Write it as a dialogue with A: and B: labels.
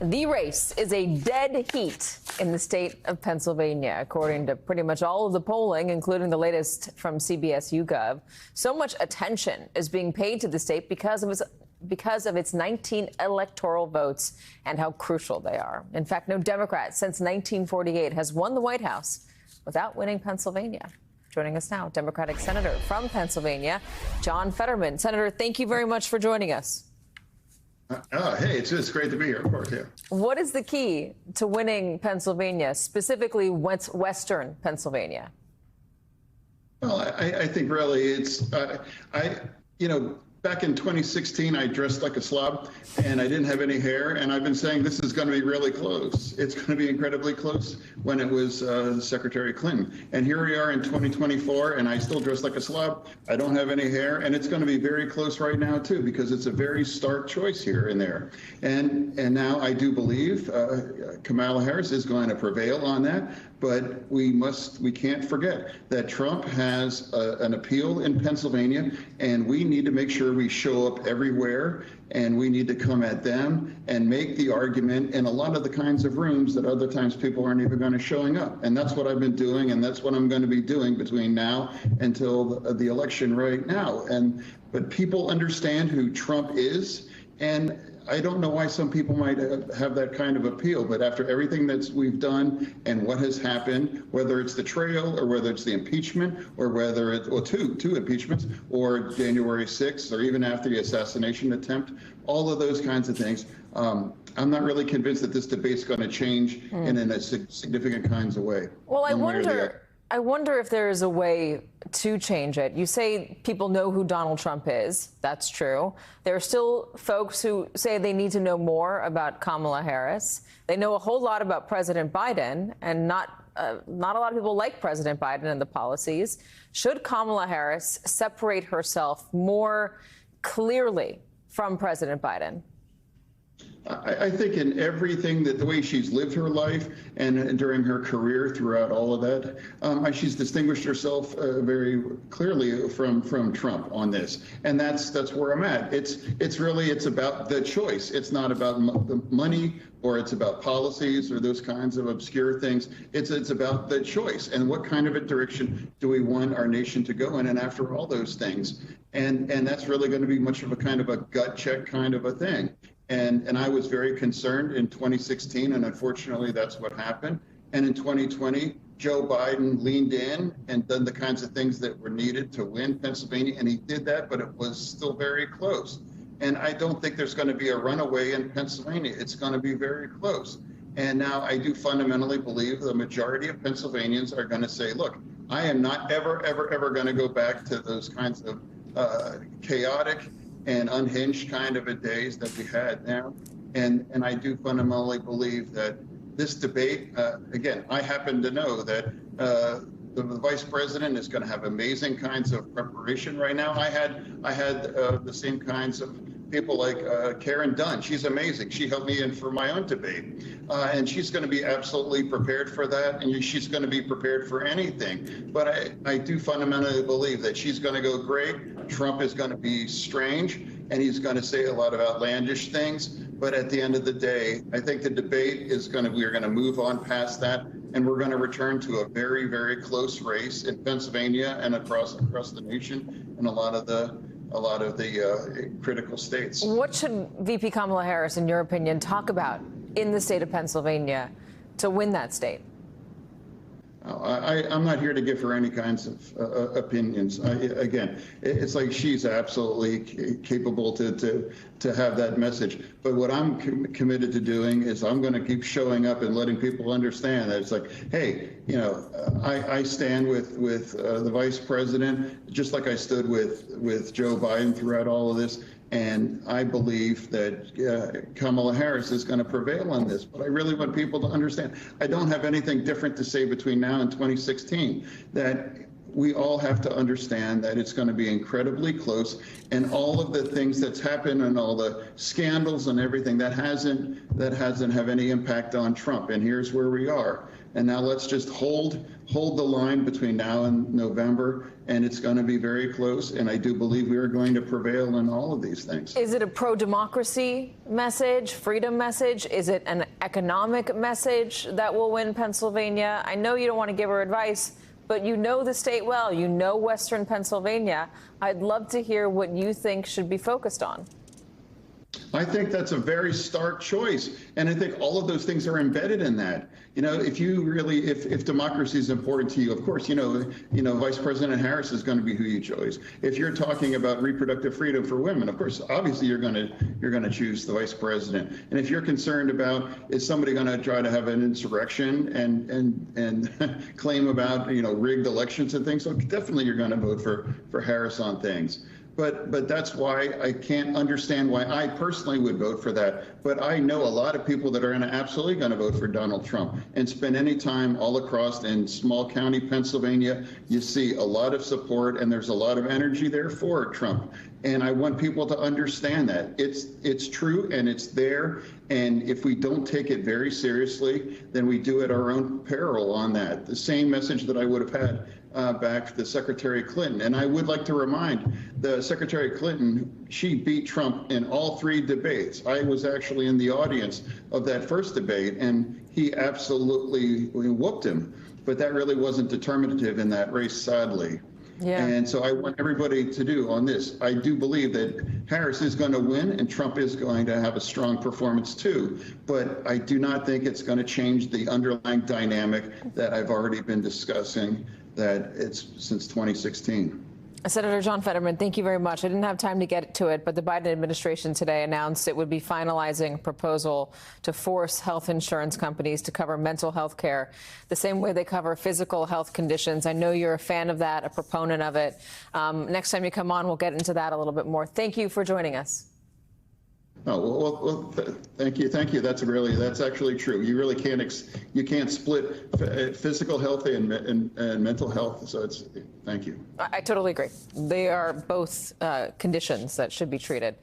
A: The race is a dead heat in the state of Pennsylvania, according to pretty much all of the polling, including the latest from CBS YouGov. So much attention is being paid to the state because of its 19 electoral votes and how crucial they are. In fact, no Democrat since 1948 has won the White House without winning Pennsylvania. Joining us now, Democratic Senator from Pennsylvania, John Fetterman. Senator, thank you very much for joining us.
B: Hey, it's just great to be here, of course, yeah.
A: What is the key to winning Pennsylvania, specifically Western Pennsylvania?
B: Well, I think really it's, back in 2016, I dressed like a slob and I didn't have any hair. And I've been saying this is going to be really close. It's going to be incredibly close when it was Secretary Clinton. And here we are in 2024 and I still dress like a slob. I don't have any hair. And it's going to be very close right now, too, because it's a very stark choice here and there. And now I do believe Kamala Harris is going to prevail on that. But we can't forget that Trump has an appeal in Pennsylvania, and we need to make sure we show up everywhere, and we need to come at them and make the argument in a lot of the kinds of rooms that other times people aren't even going to showing up. And that's what I've been doing, and that's what I'm going to be doing between now until the election right now. But people understand who Trump is, and I don't know why some people might have that kind of appeal, but after everything that we've done and what has happened, whether it's the trail or whether it's the impeachment or whether it's two impeachments or January 6th or even after the assassination attempt, all of those kinds of things, I'm not really convinced that this debate's going to change in a significant kinds of way.
A: Well, I wonder if there is a way to change it. You say people know who Donald Trump is. That's true. There are still folks who say they need to know more about Kamala Harris. They know a whole lot about President Biden, and not a lot of people like President Biden and the policies. Should Kamala Harris separate herself more clearly from President Biden?
B: I think in everything, that the way she's lived her life and during her career throughout all of that, she's distinguished herself very clearly from Trump on this. And that's where I'm at. It's about the choice. It's not about the money or it's about policies or those kinds of obscure things. It's about the choice and what kind of a direction do we want our nation to go in, and after all those things. And that's really going to be much of a kind of a gut check kind of a thing. And I was very concerned in 2016, and unfortunately that's what happened. And in 2020, Joe Biden leaned in and done the kinds of things that were needed to win Pennsylvania, and he did that, but it was still very close. And I don't think there's going to be a runaway in Pennsylvania. It's going to be very close. And now I do fundamentally believe the majority of Pennsylvanians are going to say, look, I am not ever, ever, ever going to go back to those kinds of chaotic and unhinged kind of a days that we had now. And I do fundamentally believe that this debate, again, I happen to know that the vice president is going to have amazing kinds of preparation right now. I had the same kinds of people like Karen Dunn. She's amazing. She helped me in for my own debate. And she's going to be absolutely prepared for that. And she's going to be prepared for anything. But I do fundamentally believe that she's going to go great. Trump is going to be strange, and he's going to say a lot of outlandish things. But at the end of the day, I think the debate is we're going to move on past that. And we're going to return to a very, very close race in Pennsylvania and across the nation in a lot of the critical states.
A: What should VP Kamala Harris, in your opinion, talk about in the state of Pennsylvania to win that state?
B: I'm not here to give her any kinds of opinions. Again, it's like she's absolutely capable to have that message. But what I'm committed to doing is I'm going to keep showing up and letting people understand that it's like, hey, I stand with the vice president, just like I stood with Joe Biden throughout all of this. And I believe that Kamala Harris is going to prevail on this. But I really want people to understand, I don't have anything different to say between now and 2016, that we all have to understand that it's going to be incredibly close, and all of the things that's happened and all the scandals and everything that hasn't have any impact on Trump. And here's where we are. And now let's just hold the line between now and November, and it's going to be very close. And I do believe we are going to prevail in all of these things.
A: Is it a pro-democracy message, freedom message? Is it an economic message that will win Pennsylvania? I know you don't want to give her advice, but you know the state well. You know Western Pennsylvania. I'd love to hear what you think should be focused on.
B: I think that's a very stark choice. And I think all of those things are embedded in that. You know, if you really, if democracy is important to you, of course, you know, Vice President Harris is going to be who you chose. If you're talking about reproductive freedom for women, of course, obviously you're going to choose the vice president. And if you're concerned about, is somebody going to try to have an insurrection and claim about, rigged elections and things, so definitely you're going to vote for Harris on things. But that's why I can't understand why I personally would vote for that. But I know a lot of people that are absolutely going to vote for Donald Trump. And spend any time all across in small county Pennsylvania, you see a lot of support and there's a lot of energy there for Trump. And I want people to understand that it's true and it's there. And if we don't take it very seriously, then we do at our own peril on that. The same message that I would have had back to Secretary Clinton. And I would like to remind the Secretary Clinton, she beat Trump in all 3 debates. I was actually in the audience of that first debate, and he absolutely whooped him. But that really wasn't determinative in that race, sadly. Yeah. And so I want everybody to do on this. I do believe that Harris is going to win and Trump is going to have a strong performance too. But I do not think it's going to change the underlying dynamic that I've already been discussing, that it's since 2016.
A: Senator John Fetterman, thank you very much. I didn't have time to get to it, but the Biden administration today announced it would be finalizing a proposal to force health insurance companies to cover mental health care the same way they cover physical health conditions. I know you're a fan of that, a proponent of it. Next time you come on, we'll get into that a little bit more. Thank you for joining us.
B: Oh, well, thank you. Thank you. That's actually true. You really can't split physical health and mental health. So thank you.
A: I totally agree. They are both conditions that should be treated.